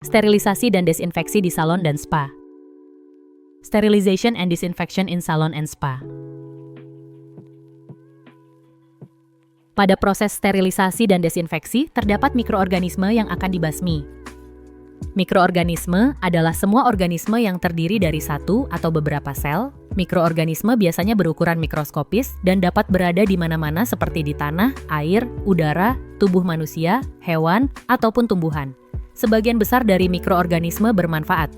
Sterilisasi dan desinfeksi di salon dan spa. Sterilization and disinfection in salon and spa. Pada proses sterilisasi dan desinfeksi, terdapat mikroorganisme yang akan dibasmi. Mikroorganisme adalah semua organisme yang terdiri dari satu atau beberapa sel. Mikroorganisme biasanya berukuran mikroskopis dan dapat berada di mana-mana seperti di tanah, air, udara, tubuh manusia, hewan, ataupun tumbuhan. Sebagian besar dari mikroorganisme bermanfaat.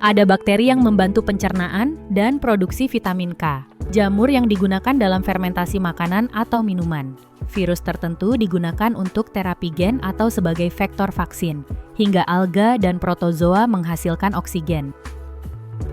Ada bakteri yang membantu pencernaan dan produksi vitamin K. Jamur yang digunakan dalam fermentasi makanan atau minuman. Virus tertentu digunakan untuk terapi gen atau sebagai vektor vaksin. Hingga alga dan protozoa menghasilkan oksigen.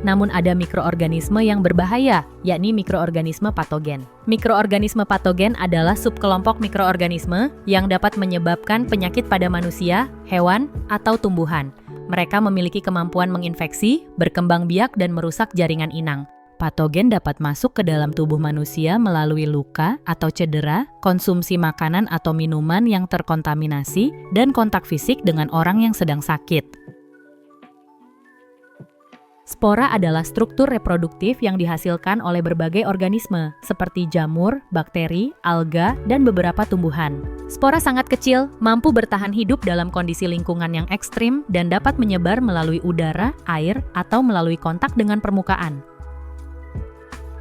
Namun ada mikroorganisme yang berbahaya, yakni mikroorganisme patogen. Mikroorganisme patogen adalah subkelompok mikroorganisme yang dapat menyebabkan penyakit pada manusia, hewan, atau tumbuhan. Mereka memiliki kemampuan menginfeksi, berkembang biak, dan merusak jaringan inang. Patogen dapat masuk ke dalam tubuh manusia melalui luka atau cedera, konsumsi makanan atau minuman yang terkontaminasi, dan kontak fisik dengan orang yang sedang sakit. Spora adalah struktur reproduktif yang dihasilkan oleh berbagai organisme, seperti jamur, bakteri, alga, dan beberapa tumbuhan. Spora sangat kecil, mampu bertahan hidup dalam kondisi lingkungan yang ekstrim, dan dapat menyebar melalui udara, air, atau melalui kontak dengan permukaan.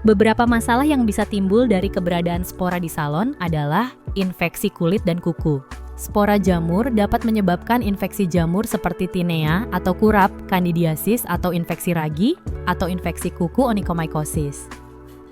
Beberapa masalah yang bisa timbul dari keberadaan spora di salon adalah infeksi kulit dan kuku. Spora jamur dapat menyebabkan infeksi jamur seperti tinea atau kurap, kandidiasis atau infeksi ragi, atau infeksi kuku onychomycosis.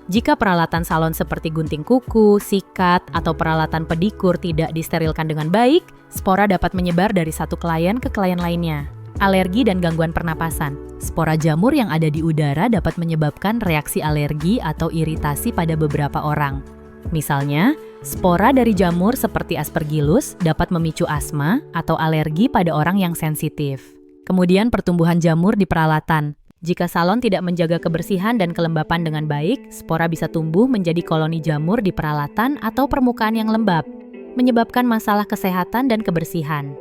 Jika peralatan salon seperti gunting kuku, sikat, atau peralatan pedikur tidak disterilkan dengan baik, spora dapat menyebar dari satu klien ke klien lainnya. Alergi dan gangguan pernapasan. Spora jamur yang ada di udara dapat menyebabkan reaksi alergi atau iritasi pada beberapa orang. Misalnya, spora dari jamur seperti Aspergillus dapat memicu asma atau alergi pada orang yang sensitif. Kemudian pertumbuhan jamur di peralatan. Jika salon tidak menjaga kebersihan dan kelembapan dengan baik, spora bisa tumbuh menjadi koloni jamur di peralatan atau permukaan yang lembab, menyebabkan masalah kesehatan dan kebersihan.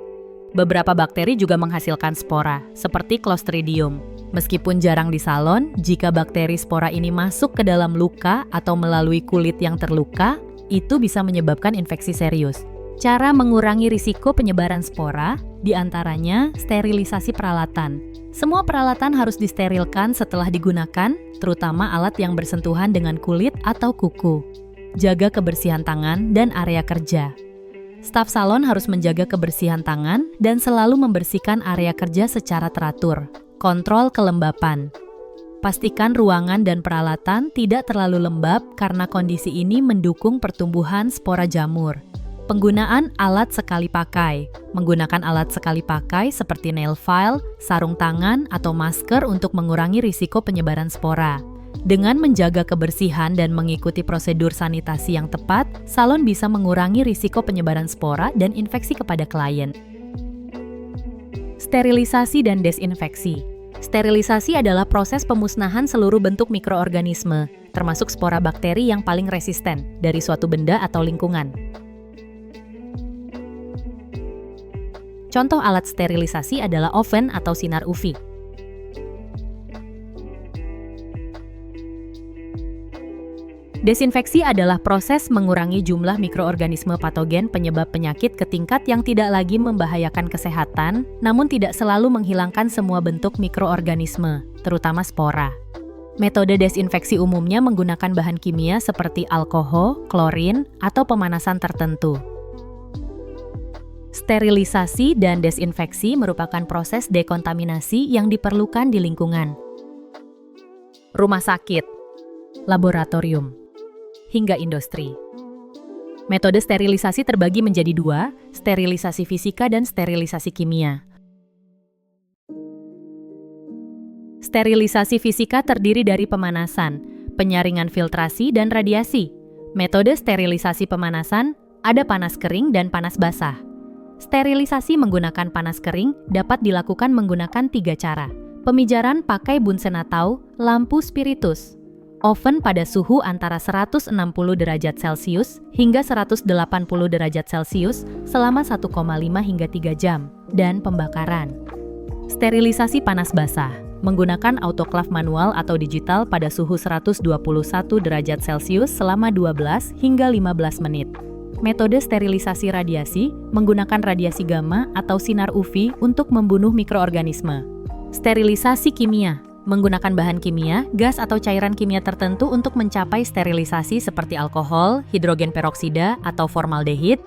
Beberapa bakteri juga menghasilkan spora, seperti Clostridium. Meskipun jarang di salon, jika bakteri spora ini masuk ke dalam luka atau melalui kulit yang terluka, itu bisa menyebabkan infeksi serius. Cara mengurangi risiko penyebaran spora, diantaranya sterilisasi peralatan. Semua peralatan harus disterilkan setelah digunakan, terutama alat yang bersentuhan dengan kulit atau kuku. Jaga kebersihan tangan dan area kerja. Staf salon harus menjaga kebersihan tangan dan selalu membersihkan area kerja secara teratur. Kontrol kelembapan. Pastikan ruangan dan peralatan tidak terlalu lembab karena kondisi ini mendukung pertumbuhan spora jamur. Penggunaan alat sekali pakai. Menggunakan alat sekali pakai seperti nail file, sarung tangan, atau masker untuk mengurangi risiko penyebaran spora. Dengan menjaga kebersihan dan mengikuti prosedur sanitasi yang tepat, salon bisa mengurangi risiko penyebaran spora dan infeksi kepada klien. Sterilisasi dan desinfeksi. Sterilisasi adalah proses pemusnahan seluruh bentuk mikroorganisme, termasuk spora bakteri yang paling resisten dari suatu benda atau lingkungan. Contoh alat sterilisasi adalah oven atau sinar UV. Desinfeksi adalah proses mengurangi jumlah mikroorganisme patogen penyebab penyakit ke tingkat yang tidak lagi membahayakan kesehatan, namun tidak selalu menghilangkan semua bentuk mikroorganisme, terutama spora. Metode desinfeksi umumnya menggunakan bahan kimia seperti alkohol, klorin, atau pemanasan tertentu. Sterilisasi dan desinfeksi merupakan proses dekontaminasi yang diperlukan di lingkungan. Rumah sakit, laboratorium, hingga industri. Metode sterilisasi terbagi menjadi dua, sterilisasi fisika dan sterilisasi kimia. Sterilisasi fisika terdiri dari pemanasan, penyaringan filtrasi, dan radiasi. Metode sterilisasi pemanasan ada panas kering dan panas basah. Sterilisasi menggunakan panas kering dapat dilakukan menggunakan 3 cara. Pemijaran pakai bunsenatau, lampu spiritus. Oven pada suhu antara 160 derajat Celcius hingga 180 derajat Celcius selama 1,5 hingga 3 jam, dan pembakaran. Sterilisasi panas basah menggunakan autoclave manual atau digital pada suhu 121 derajat Celcius selama 12 hingga 15 menit. Metode sterilisasi radiasi menggunakan radiasi gamma atau sinar UV untuk membunuh mikroorganisme. Sterilisasi kimia menggunakan bahan kimia, gas atau cairan kimia tertentu untuk mencapai sterilisasi seperti alkohol, hidrogen peroksida, atau formaldehid.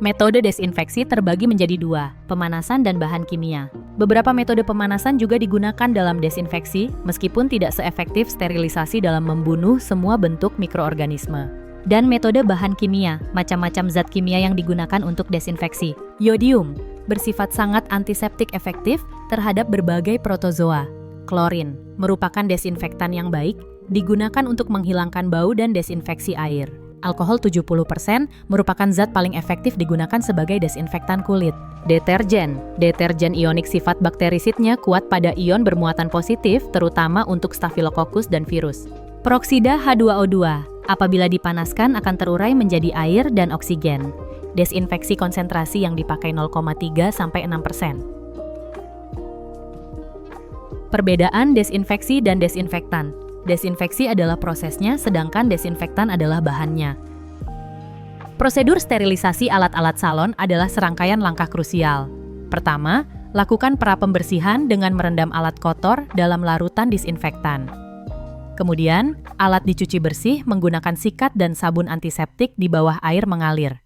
Metode desinfeksi terbagi menjadi dua, pemanasan dan bahan kimia. Beberapa metode pemanasan juga digunakan dalam desinfeksi, meskipun tidak seefektif sterilisasi dalam membunuh semua bentuk mikroorganisme. Dan metode bahan kimia, macam-macam zat kimia yang digunakan untuk desinfeksi. Yodium bersifat sangat antiseptik efektif terhadap berbagai protozoa. Klorin merupakan desinfektan yang baik, digunakan untuk menghilangkan bau dan desinfeksi air. Alkohol 70% merupakan zat paling efektif digunakan sebagai desinfektan kulit. Deterjen ionik sifat bakterisidnya kuat pada ion bermuatan positif, terutama untuk Staphylococcus dan virus. Peroksida H2O2 apabila dipanaskan akan terurai menjadi air dan oksigen. Desinfeksi konsentrasi yang dipakai 0,3–6%. Perbedaan desinfeksi dan desinfektan. Desinfeksi adalah prosesnya, sedangkan desinfektan adalah bahannya. Prosedur sterilisasi alat-alat salon adalah serangkaian langkah krusial. Pertama, lakukan pra-pembersihan dengan merendam alat kotor dalam larutan disinfektan. Kemudian, alat dicuci bersih menggunakan sikat dan sabun antiseptik di bawah air mengalir.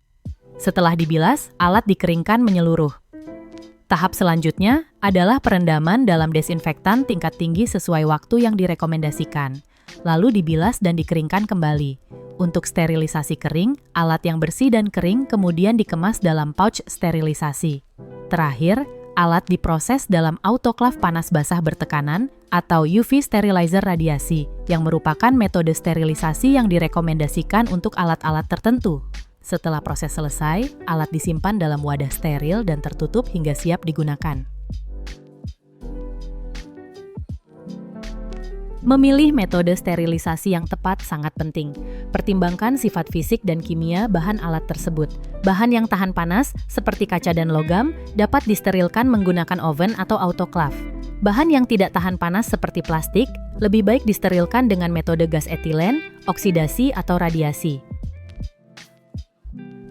Setelah dibilas, alat dikeringkan menyeluruh. Tahap selanjutnya adalah perendaman dalam desinfektan tingkat tinggi sesuai waktu yang direkomendasikan, lalu dibilas dan dikeringkan kembali. Untuk sterilisasi kering, alat yang bersih dan kering kemudian dikemas dalam pouch sterilisasi. Terakhir, alat diproses dalam autoclave panas basah bertekanan atau UV sterilizer radiasi, yang merupakan metode sterilisasi yang direkomendasikan untuk alat-alat tertentu. Setelah proses selesai, alat disimpan dalam wadah steril dan tertutup hingga siap digunakan. Memilih metode sterilisasi yang tepat sangat penting. Pertimbangkan sifat fisik dan kimia bahan alat tersebut. Bahan yang tahan panas, seperti kaca dan logam, dapat disterilkan menggunakan oven atau autoclave. Bahan yang tidak tahan panas seperti plastik, lebih baik disterilkan dengan metode gas etilen, oksidasi, atau radiasi.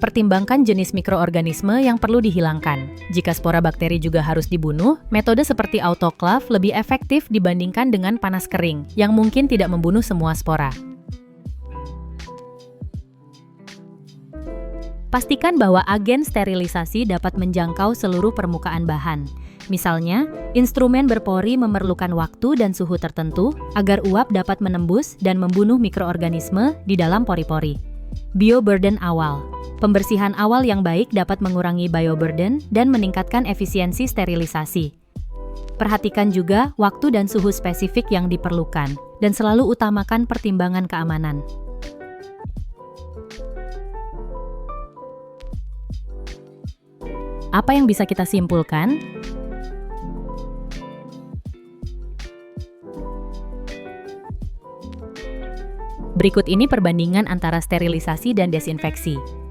Pertimbangkan jenis mikroorganisme yang perlu dihilangkan. Jika spora bakteri juga harus dibunuh, metode seperti autoclave lebih efektif dibandingkan dengan panas kering, yang mungkin tidak membunuh semua spora. Pastikan bahwa agen sterilisasi dapat menjangkau seluruh permukaan bahan. Misalnya, instrumen berpori memerlukan waktu dan suhu tertentu agar uap dapat menembus dan membunuh mikroorganisme di dalam pori-pori. Bioburden awal. Pembersihan awal yang baik dapat mengurangi bioburden dan meningkatkan efisiensi sterilisasi. Perhatikan juga waktu dan suhu spesifik yang diperlukan, dan selalu utamakan pertimbangan keamanan. Apa yang bisa kita simpulkan? Berikut ini perbandingan antara sterilisasi dan desinfeksi.